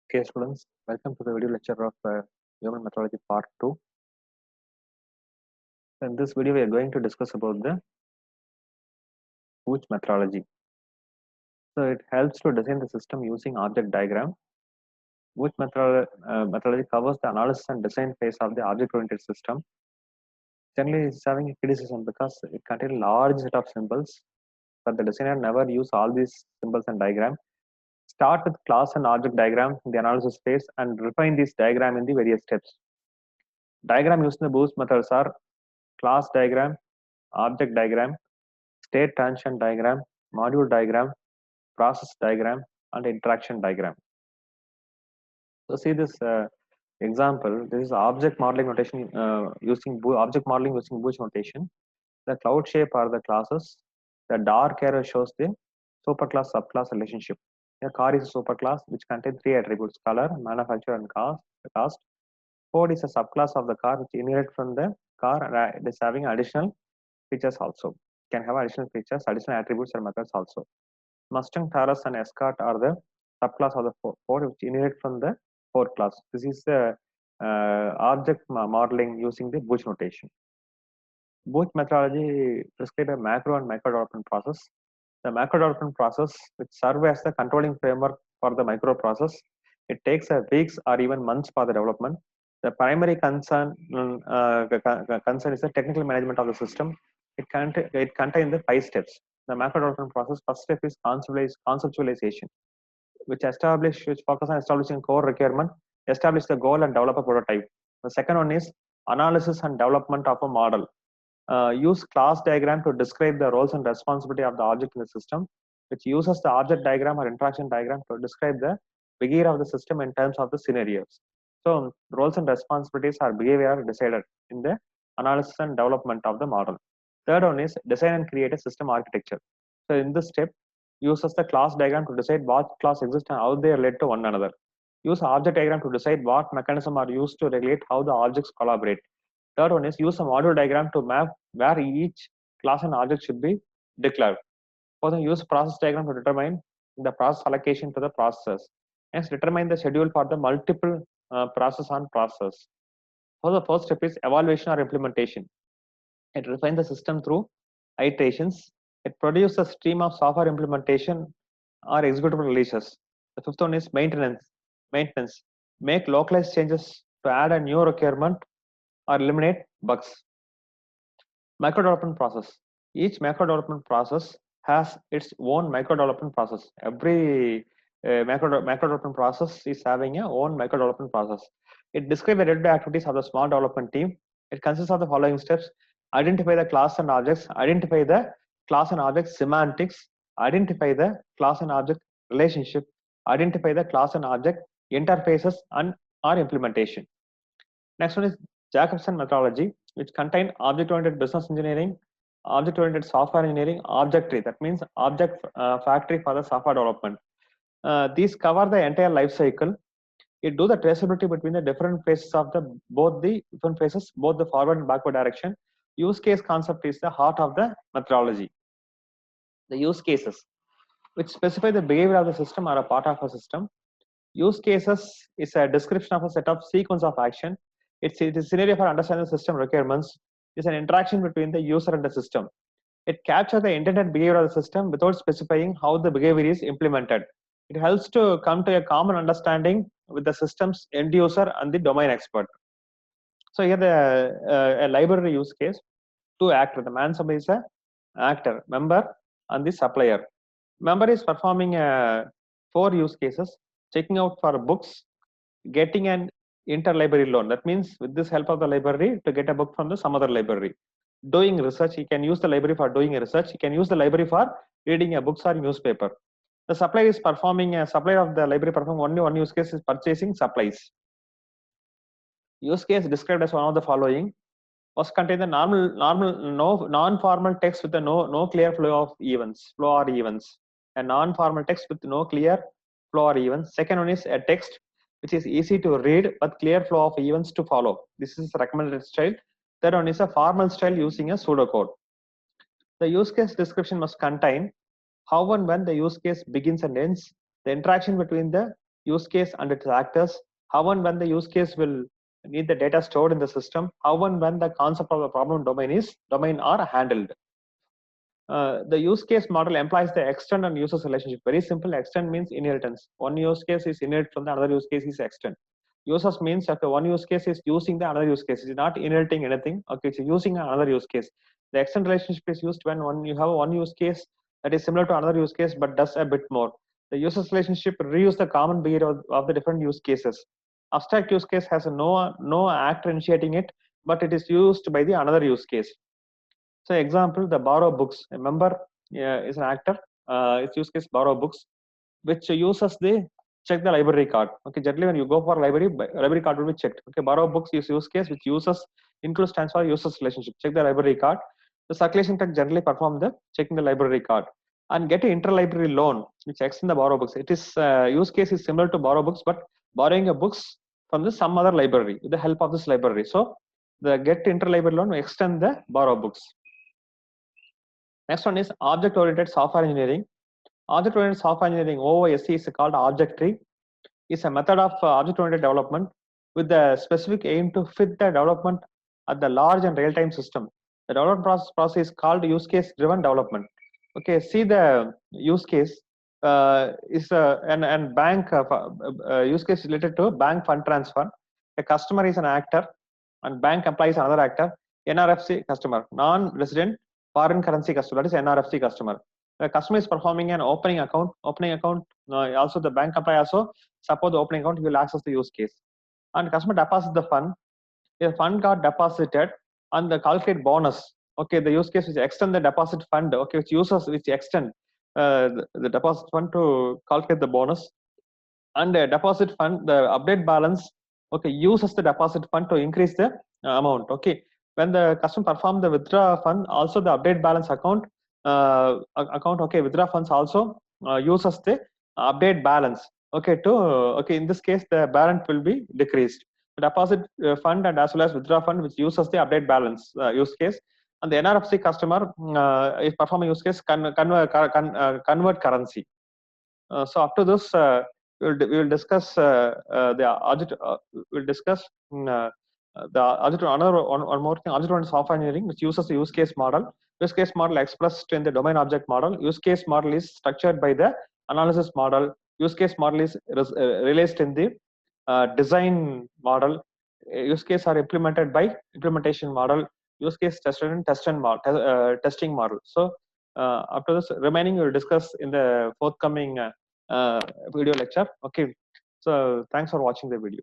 Okay, students, welcome to the video lecture of Human Methodology Part 2. In this video, we are going to discuss about the Booch methodology. So, it helps to design the system using object diagram. Booch methodology covers the analysis and design phase of the object-oriented system. Generally, it's having a criticism because it contains a large set of symbols, but the designer never use all these symbols and diagram. Start with class and object diagram in the analysis phase and refine this diagram in the various steps. Diagram used in the Booch methods are class diagram, object diagram, state transition diagram, module diagram, process diagram, and interaction diagram. So see this example. This is object modeling notation using object modeling using Booch notation. The cloud shape are the classes. The dark arrow shows the superclass subclass relationship. A car is a superclass which contains three attributes: color, manufacturer, and cost. Ford is a subclass of the car which inherits from the car and it is having additional features also. Can have additional features, additional attributes and methods also. Mustang, Taurus, and Escort are the subclass of the Ford which inherit from the Ford class. This is the object modeling using the Booch notation. Booch methodology prescribes a macro and micro development process. The macro development process, which serves as the controlling framework for the micro process, it takes weeks or even months for the development. The primary concern is the technical management of the system. It contains the 5 steps. The macro development process, first step is conceptualization, which focus on establishing core requirement, establish the goal and develop a prototype. The second one is analysis and development of a model. Use class diagram to describe the roles and responsibility of the object in the system, which uses the object diagram or interaction diagram to describe the behavior of the system in terms of the scenarios. So roles and responsibilities are behavior decided in the analysis and development of the model. Third one is design and create a system architecture. So in this step, uses the class diagram to decide what class exists and how they relate to one another. Use object diagram to decide what mechanisms are used to regulate how the objects collaborate. Third one is use a module diagram to map where each class and object should be declared. Fourth, use process diagram to determine the process allocation to the process. Next, determine the schedule for the multiple process on process. So the first step is evaluation or implementation. It refines the system through iterations. It produces a stream of software implementation or executable releases. The fifth one is maintenance. Make localized changes to add a new requirement or eliminate bugs. Micro development process. Each macro development process has its own micro development process. Every macro development process is having a own micro development process. It describes the day-to-day activities of the small development team. It consists of the following steps: identify the class and objects, identify the class and object semantics, identify the class and object relationship, identify the class and object interfaces and or implementation. Next one is Jacobson methodology, which contain object-oriented business engineering, object-oriented software engineering, object tree. That means object factory for the software development. These cover the entire life cycle. It do the traceability between the different phases of both the forward and backward direction. Use case concept is the heart of the methodology. The use cases, which specify the behavior of the system or a part of a system. Use cases is a description of a set of sequence of action. It's a scenario for understanding the system requirements. It's an interaction between the user and the system. It captures the intended behavior of the system without specifying how the behavior is implemented. It helps to come to a common understanding with the system's end user and the domain expert. So here a library use case, two actors. The man sub is a actor, member, and the supplier. Member is performing 4 use cases: checking out for books, getting an interlibrary loan. That means with this help of the library to get a book from some other library. Doing research, he can use the library for doing a research. He can use the library for reading a books or newspaper. The supplier is performing a supplier of the library performing only one use case is purchasing supplies. Use case described as one of the following was contain the non-formal text with the no clear flow or events. A non-formal text with no clear flow or events. Second one is a text which is easy to read but clear flow of events to follow. This is recommended style. Third one is a formal style using a pseudocode. The use case description must contain how and when the use case begins and ends, the interaction between the use case and its actors, how and when the use case will need the data stored in the system, how and when the concept of the problem domain are handled. The use case model implies the extend and users relationship. Very simple. Extend means inheritance. One use case is inherit from the another use case is extend. Users means after one use case is using the another use case. It's not inheriting anything. Okay, it's using another use case. The extend relationship is used when you have one use case that is similar to another use case but does a bit more. The users relationship reuse the common behavior of the different use cases. Abstract use case has no actor initiating it, but it is used by the another use case. So example, the borrow books. A member is an actor. Its use case borrow books, which uses the check the library card. Okay, generally when you go for library card will be checked. Okay, borrow books is use case which uses include stands for users relationship. Check the library card. The circulation tech generally perform the checking the library card and get an interlibrary loan which extend the borrow books. It is use case is similar to borrow books, but borrowing a books from the some other library with the help of this library. So the get interlibrary loan will extend the borrow books. Next one is object-oriented software engineering. Object-oriented software engineering, OOSE, is called object tree. It's a method of object-oriented development with the specific aim to fit the development at the large and real-time system. The development process is called use case-driven development. Okay, see the use case is and bank use case related to bank fund transfer. A customer is an actor and bank employs another actor. NRFC customer, non-resident foreign currency customer, that is NRFC customer. The customer is performing an opening account. Also the bank employee also suppose the opening account, he will access the use case. And customer deposits the fund. The fund got deposited and the calculate bonus. Okay, the use case is extend the deposit fund. Okay, which extend the deposit fund to calculate the bonus. And the deposit fund, the update balance, okay, uses the deposit fund to increase the amount. Okay, when the customer perform the withdraw fund, also the update balance account, okay, withdraw funds also uses the update balance. Okay, okay, in this case the balance will be decreased. The deposit fund and as well as withdraw fund which uses the update balance use case, and the NRFC customer is performing use case convert currency. So up to this, we will discuss the object. We'll discuss the object. One more thing, object-oriented software engineering, which uses the use case model. Use case model expressed in the domain object model. Use case model is structured by the analysis model. Use case model is released in the design model. Use case are implemented by implementation model. Use case tested in testing model. So after this, remaining we will discuss in the forthcoming video lecture. Okay, so thanks for watching the video.